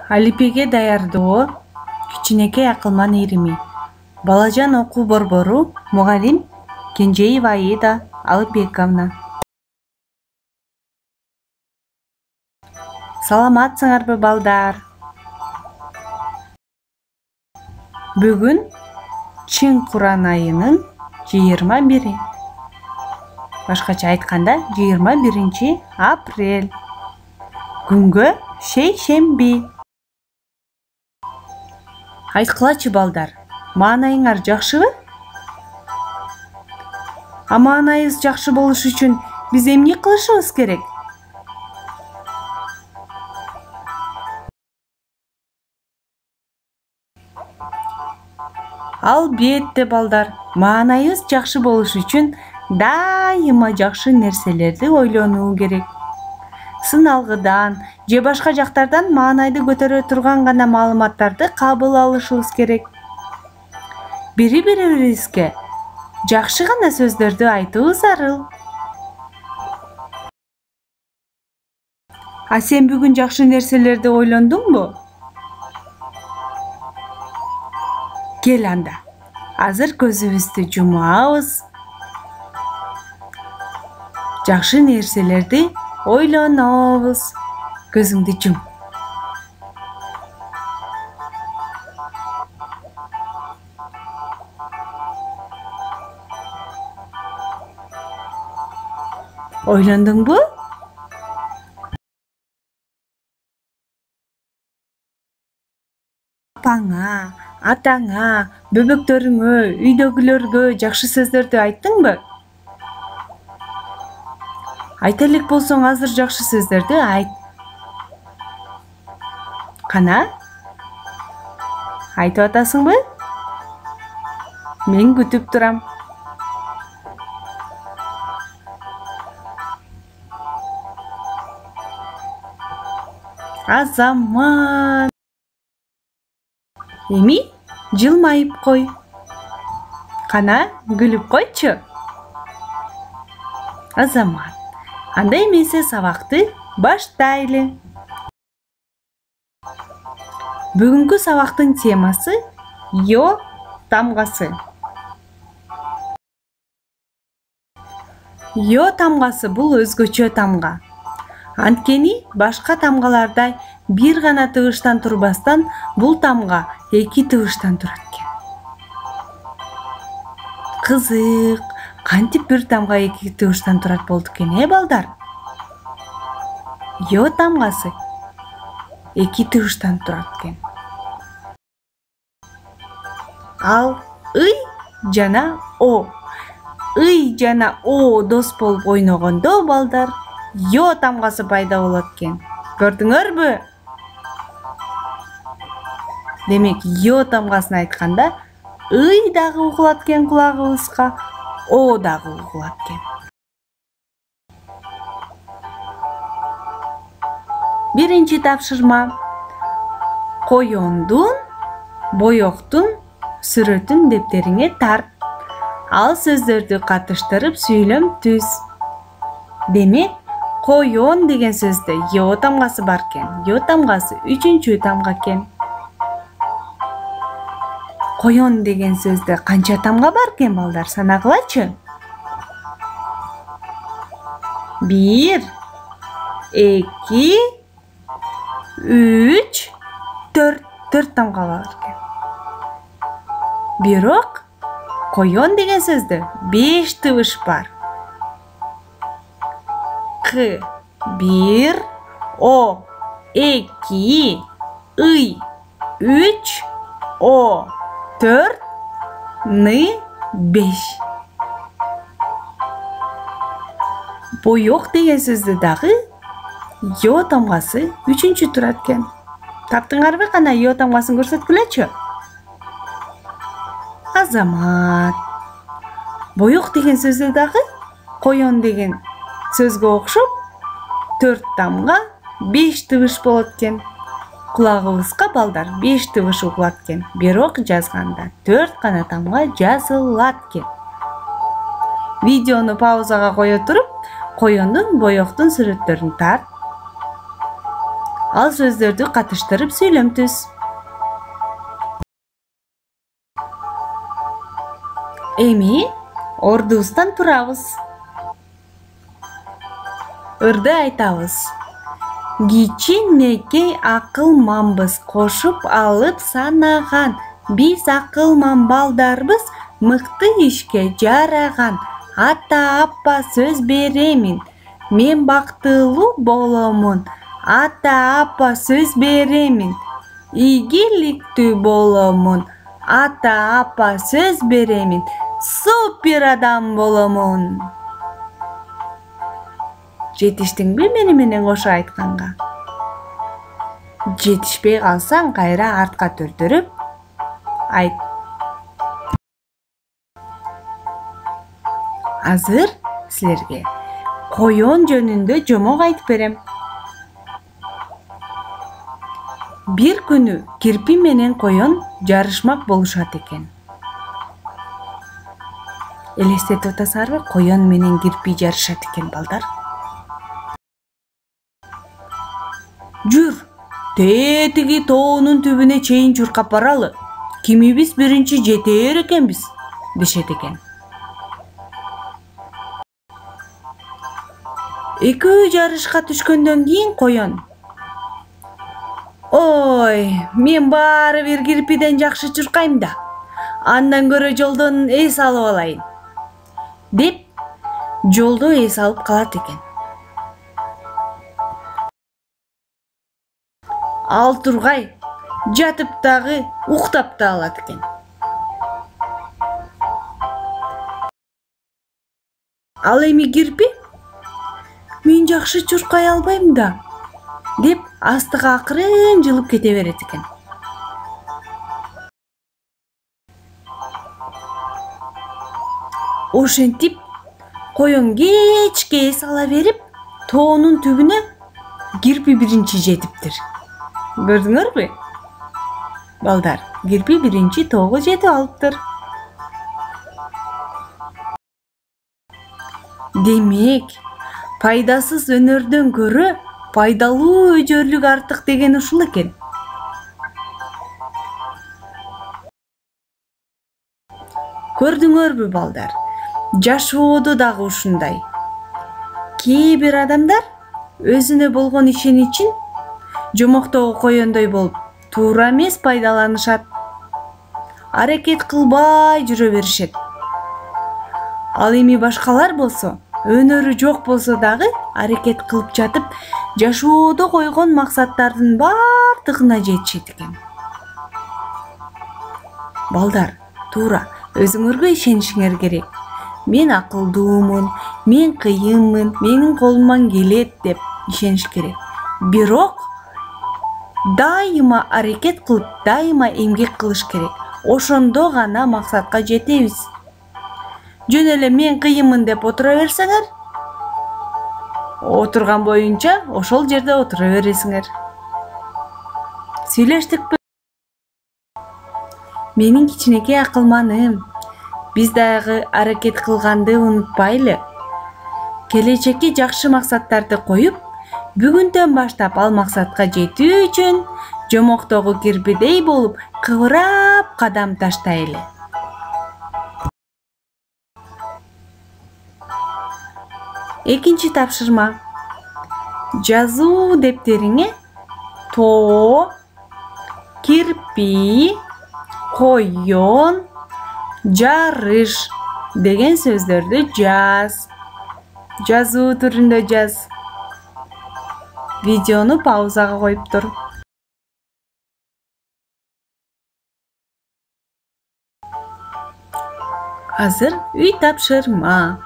Алипеге даярдоо кичинекей акылман ирими. Балажан окуу борбору мугалим Кенжеева Аида Алыбековна. Саламатсыңарбы балдар? Бүгүн Чын Куран айынын 21. Башкача айтканда 21 апрель. Күнгө шейшемби. Айткылачы балдар, маанайыңар жакшыбы? Маанайыбыз жакшы болуш үчүн биз эмне кылышыбыз керек? Албетте балдар, маанайыбыз жакшы болуш үчүн дайыма жакшы нерселерди ойлонуу керек. Сыналгыдан же башка жактардан маанайды көтөрө турган гана маалыматтарды кабыл алышыбыз керек. Бири-бирибизге жакшы гана сөздөрдү айтуу зарыл. Сен бүгүн жакшы нерселерди ойлондуңбу? Кел анда. Азыр көзүбүздү жумабыз. Жакшы нерселерди ойлонобуз. Көзүңдү жум. Ойлондуңбу? Апаңа, атаңа, бөбөктөрүңө, үйдөгүлөргө жакшы сөздөрдү айттыңбы? Айта элек болсоң, азыр жакшы сөздөрдү айт. Кана? Айтып атасыңбы? Мен күтүп турам. Азамат. Эми жылмайып кой. Кана, күлүп койчу. Азамат. Анда эмесе сабакты баштайлы. Бүгүнкү сабактын темасы Йо тамгасы. Йо тамгасы бул өзгөчө тамга. Анткени башка тамгалардай бир гана тыгыштан турбастан бул тамга 2 тыгыштан турат экен. Кызык, кантип бир тамга 2 тыгыштан турат болду экен, балдар? Йо тамгасы 2 тыгыштан турат экен. Ал ый жана о. Ый жана о дос болуп ойногондо балдар Йо тамгасы пайда болот экен. Көрдүңөрбү? Демек, Йо тамгасын айтканда ый дагы угулат экен кулагыбызга, о дагы угулат экен. Биринчи тапшырма. Коёндун, боёктун сүрөтүн дептериңе тарт. Ал сөздөрдү катыштырып сүйлөм түз. Демек, коён деген сөздө Йо тамгасы бар экен. Йо тамгасы 3-чү тамга экен. Коён деген сөздө канча тамга бар экен, балдар? Санагылачы. 1, 2, 3, 4 тамга бар экен. Бирок коён деген сөздө 5 тыбыш бар. К, 1, о, 2, ый, 3, о, 4, ны, 5. Боёк деген сөздө дагы Йо тамгасы 3-чү турат экен. Таптыңарбы? Кана Йо тамгасын көрсөткүлөчү. Азамат. Боёк деген сөздө дагы коён деген сөзгө окшоп 4 тамга 5 тыбыш болот экен. Кулагыбызга балдар 5 тыбыш угулат экен. Бирок жазганда 4 гана тамга жазылат экен. Видеону паузага кое туруп, коёндун, боёктун сүрөттөрүн тарт. Ал сөздөрдү катыштырып сүйлөмтүз. Эми ордубуздан турабыз. Ырды айтабыз. Кичинекей акылманбыз, кошуп алып санаган. Биз акылман балдарбыз, мыкты ишке жараган. Ата апа сөз беремин, мен бактылуу боломун. Ата апа сөз беремин, ийгиликтүү боломун. Ата апа сөз беремин, супер адам боломун. Жетиштиңби мени менен кошо айтканга? Жетишпей калсаң, кайра артка төртөрүп айт. Азыр силерге коён жөнүндө жомок айтып берем. Бир күнү кирпи менен коён жарышмак болушат экен. Элестетип атасыңарбы? Коён менен кирпи жарышат экен балдар. Жүр, тетиги тоонун түбүнө чейин чуркап баралы. Кимибиз биринчи жетер экенбиз, дешет экен. Экөө жарышка түшкөндөн кийин коён: Ой, мен баары бир кирпиден жакшы чуркайм да. Андан көрө жолдон эс алып алайын, деп жолдо эс алып калат экен. Ал тургай жатып дагы уктап да алат экен. Ал эми кирпи: мен жакшы чуркай албайм да, деп астыга акырын жылып кете берет экен. Ошентип коён кечке эс ала берип, тоонун түбүнө кирпи биринчи жетиптир. Көрдүңөрбү? Балдар, кирпи биринчи тоого жетип алыптыр. Демек, пайдасыз өнөрдөн көрө пайдалуу өжөрлүк артык деген ушул экен. Көрдүңөрбү балдар? Жашоодо дагы ушундай. Кээ бир адамдар өзүнө болгон ишеничин жомоктогу коёндой болуп, туура эмес пайдаланышат. Аракет кылбай жүрө беришет. Ал эми башкалар болсо, өнөрү жок болсо дагы аракет кылып жатып, жашоодо койгон максаттардын бардыгына жетишет экен. Балдар, туура өзүңөргө ишенишиңер керек. Мен акылдуумун, мен кыйынмын, менин колуман келет деп ишениш керек. Бирок дайыма аракет кылып, дайыма эмгек кылыш керек. Ошондо гана максатка жетебиз. Жөн эле мен кыйынмын деп отура берсеңер, отурган боюнча ошол жерде отура бересиңер. Сүйлөштүкпү? Менин кичинекей акылманым, биз дагы аракет кылганды унутпайлы. Келечекке жакшы максаттарды коюп, бүгүндөн баштап ал максатка жетүү үчүн жомоктогу кирпидей болуп кыбырап кадам таштайлы. Экинчи тапшырма. Жазуу дептериңе тоо, кирпи, коён, жарыш деген сөздөрдү жаз. Жазуу түрүндө жаз. Видеону паузага коюп тур. Азыр үй тапшырма.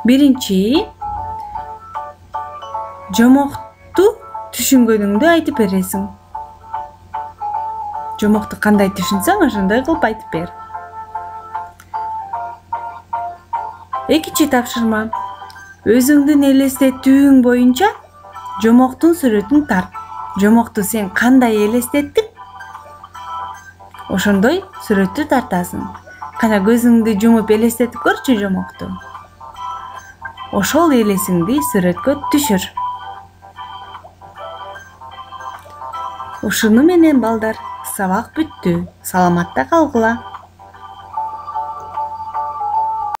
Биринчи, жомокту түшүнгөнүңдү айтып бересиң. Жомокту кандай түшүнсөң, ошондой кылып айтып бер. Экинчи тапшырма. Өзүңдүн элестетүүң боюнча жомоктун сүрөтүн тарт. Жомокту сен кандай элестеттиң? Ошондой сүрөттү тартасың. Кана көзүңдү жумуп элестетип көрчү жомокту. Ошол элесиңди сүрөткө түшүр. Ушуну менен балдар, сабак бүттү. Саламатта калгыла.